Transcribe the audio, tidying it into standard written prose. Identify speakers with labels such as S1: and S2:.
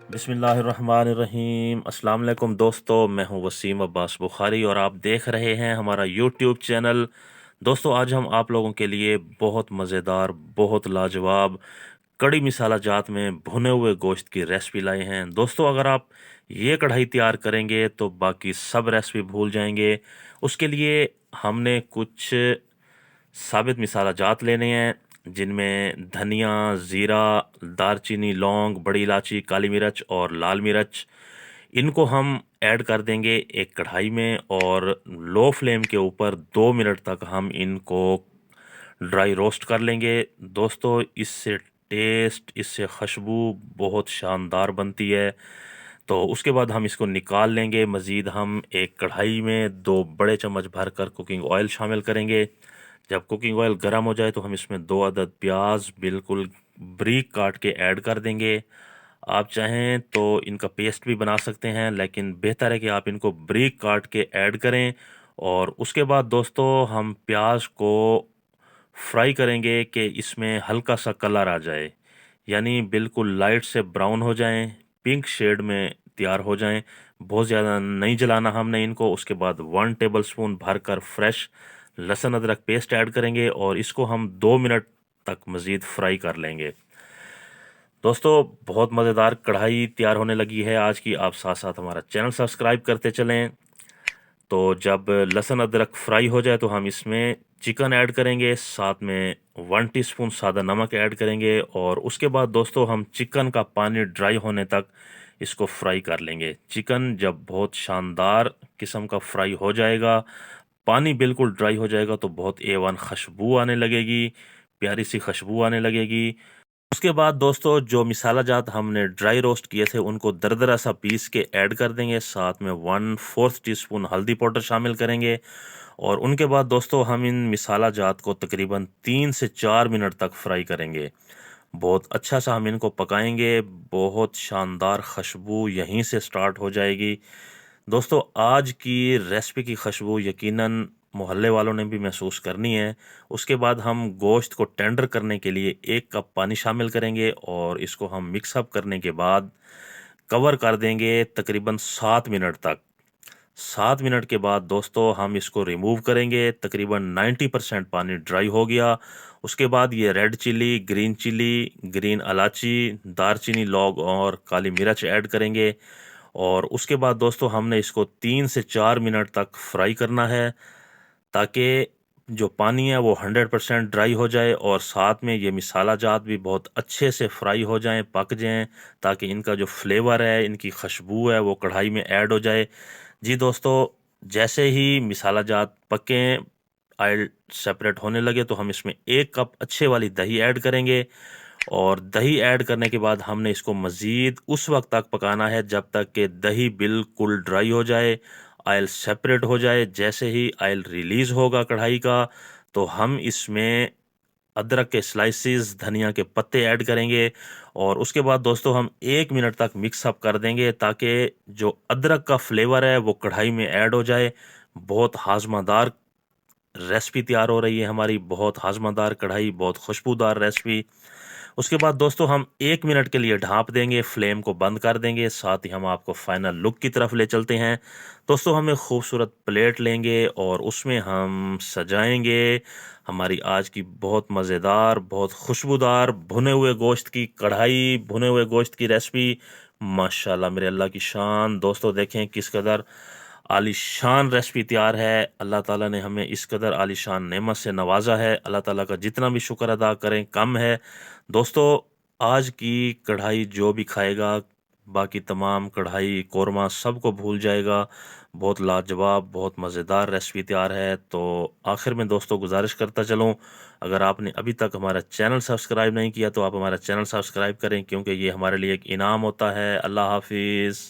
S1: बिस्मिल्लाहिर्रहमानिर्रहीम। अस्सलाम वालेकुम दोस्तों, मैं हूं वसीम अब्बास बुखारी और आप देख रहे हैं हमारा यूट्यूब चैनल। दोस्तों, आज हम आप लोगों के लिए बहुत मज़ेदार, बहुत लाजवाब कड़ी मिसाला जात में भुने हुए गोश्त की रेसिपी लाए हैं। दोस्तों, अगर आप ये कढ़ाई तैयार करेंगे तो बाकी सब रेसिपी भूल जाएंगे। उसके लिए हमने कुछ साबित मिसाला जात लेने हैं जिनमें धनिया, ज़ीरा, दारचीनी, लौंग, बड़ी इलायची, काली मिर्च और लाल मिर्च। इनको हम ऐड कर देंगे एक कढ़ाई में और लो फ्लेम के ऊपर 2 मिनट तक हम इनको ड्राई रोस्ट कर लेंगे। दोस्तों, इससे टेस्ट, इससे खुशबू बहुत शानदार बनती है। तो उसके बाद हम इसको निकाल लेंगे। मज़ीद हम एक कढ़ाई में 2 बड़े चम्मच भरकर कुकिंग ऑयल शामिल करेंगे। जब कुकिंग ऑयल गर्म हो जाए तो हम इसमें 2 अदद प्याज बिल्कुल बारीक काट के ऐड कर देंगे। आप चाहें तो इनका पेस्ट भी बना सकते हैं, लेकिन बेहतर है कि आप इनको बारीक काट के ऐड करें। और उसके बाद दोस्तों, हम प्याज को फ्राई करेंगे कि इसमें हल्का सा कलर आ जाए, यानी बिल्कुल लाइट से ब्राउन हो जाएं, पिंक शेड में तैयार हो जाएं। बहुत ज़्यादा नहीं जलाना हमने इनको। उसके बाद 1 टेबल स्पून भरकर फ्रेश लहसुन अदरक पेस्ट ऐड करेंगे और इसको हम 2 मिनट तक मज़ीद फ्राई कर लेंगे। दोस्तों, बहुत मज़ेदार कढ़ाई तैयार होने लगी है आज की। आप साथ साथ हमारा चैनल सब्सक्राइब करते चलें। तो जब लहसुन अदरक फ्राई हो जाए तो हम इसमें चिकन ऐड करेंगे, साथ में 1 टीस्पून सादा नमक ऐड करेंगे और उसके बाद दोस्तों हम चिकन का पानी ड्राई होने तक इसको फ्राई कर लेंगे। चिकन जब बहुत शानदार किस्म का फ्राई हो जाएगा, पानी बिल्कुल ड्राई हो जाएगा, तो बहुत A1 खुशबू आने लगेगी, प्यारी सी खुशबू आने लगेगी। उसके बाद दोस्तों, जो मिसाला जात हमने ड्राई रोस्ट किए थे उनको दरदरा सा पीस के ऐड कर देंगे। साथ में 1/4 टीस्पून हल्दी पाउडर शामिल करेंगे और उनके बाद दोस्तों हम इन मिसाला जात को तकरीबन 3 से 4 मिनट तक फ्राई करेंगे। बहुत अच्छा सा हम इनको पकाएंगे। बहुत शानदार खुशबू यहीं से स्टार्ट हो जाएगी। दोस्तों, आज की रेसिपी की खुशबू यकीनन मोहल्ले वालों ने भी महसूस करनी है। उसके बाद हम गोश्त को टेंडर करने के लिए 1 कप पानी शामिल करेंगे और इसको हम मिक्स अप करने के बाद कवर कर देंगे तकरीबन 7 मिनट तक। 7 मिनट के बाद दोस्तों हम इसको रिमूव करेंगे। तकरीबन 90% पानी ड्राई हो गया। उसके बाद ये red chilli, green chilli, green इलायची, दारचीनी, लौंग और काली मिर्च ऐड करेंगे और उसके बाद दोस्तों हमने इसको 3 से 4 मिनट तक फ्राई करना है, ताकि जो पानी है वो 100% ड्राई हो जाए और साथ में ये मिसाला जात भी बहुत अच्छे से फ्राई हो जाएं, पक जाएं, ताकि इनका जो फ्लेवर है, इनकी खुशबू है, वो कढ़ाई में ऐड हो जाए। जी दोस्तों, जैसे ही मिसाला जात पकें, ऑयल सेपरेट होने लगे, तो हम इसमें 1 कप अच्छे वाली दही ऐड करेंगे और दही ऐड करने के बाद हमने इसको मज़ीद उस वक्त तक पकाना है जब तक कि दही बिल्कुल ड्राई हो जाए, ऑयल सेपरेट हो जाए। जैसे ही ऑयल रिलीज़ होगा कढ़ाई का, तो हम इसमें अदरक के स्लाइसिस, धनिया के पत्ते ऐड करेंगे और उसके बाद दोस्तों हम 1 मिनट तक मिक्स अप कर देंगे, ताकि जो अदरक का फ्लेवर है वो कढ़ाई में ऐड हो जाए। बहुत हाजमादार रेसिपी तैयार हो रही है हमारी, बहुत हाजमादार कढ़ाई, बहुत खुशबूदार रेसिपी। उसके बाद दोस्तों हम 1 मिनट के लिए ढाँप देंगे, फ्लेम को बंद कर देंगे। साथ ही हम आपको फाइनल लुक की तरफ ले चलते हैं। दोस्तों, हम एक खूबसूरत प्लेट लेंगे और उसमें हम सजाएंगे हमारी आज की बहुत मज़ेदार, बहुत खुशबूदार भुने हुए गोश्त की कढ़ाई, भुने हुए गोश्त की रेसिपी। माशाल्लाह, मेरे अल्लाह की शान। दोस्तों, देखें किस कदर आलीशान रेसिपी तैयार है। अल्लाह ताला ने हमें इस कदर आलीशान नेमत से नवाजा है। अल्लाह ताला का जितना भी शुक्र अदा करें कम है। दोस्तों, आज की कढ़ाई जो भी खाएगा, बाकी तमाम कढ़ाई, कोरमा सबको भूल जाएगा। बहुत लाजवाब, बहुत मज़ेदार रेसिपी तैयार है। तो आखिर में दोस्तों गुजारिश करता चलूँ, अगर आपने अभी तक हमारा चैनल सब्सक्राइब नहीं किया तो आप हमारा चैनल सब्सक्राइब करें, क्योंकि ये हमारे लिए एक इनाम होता है। अल्लाह हाफिज़।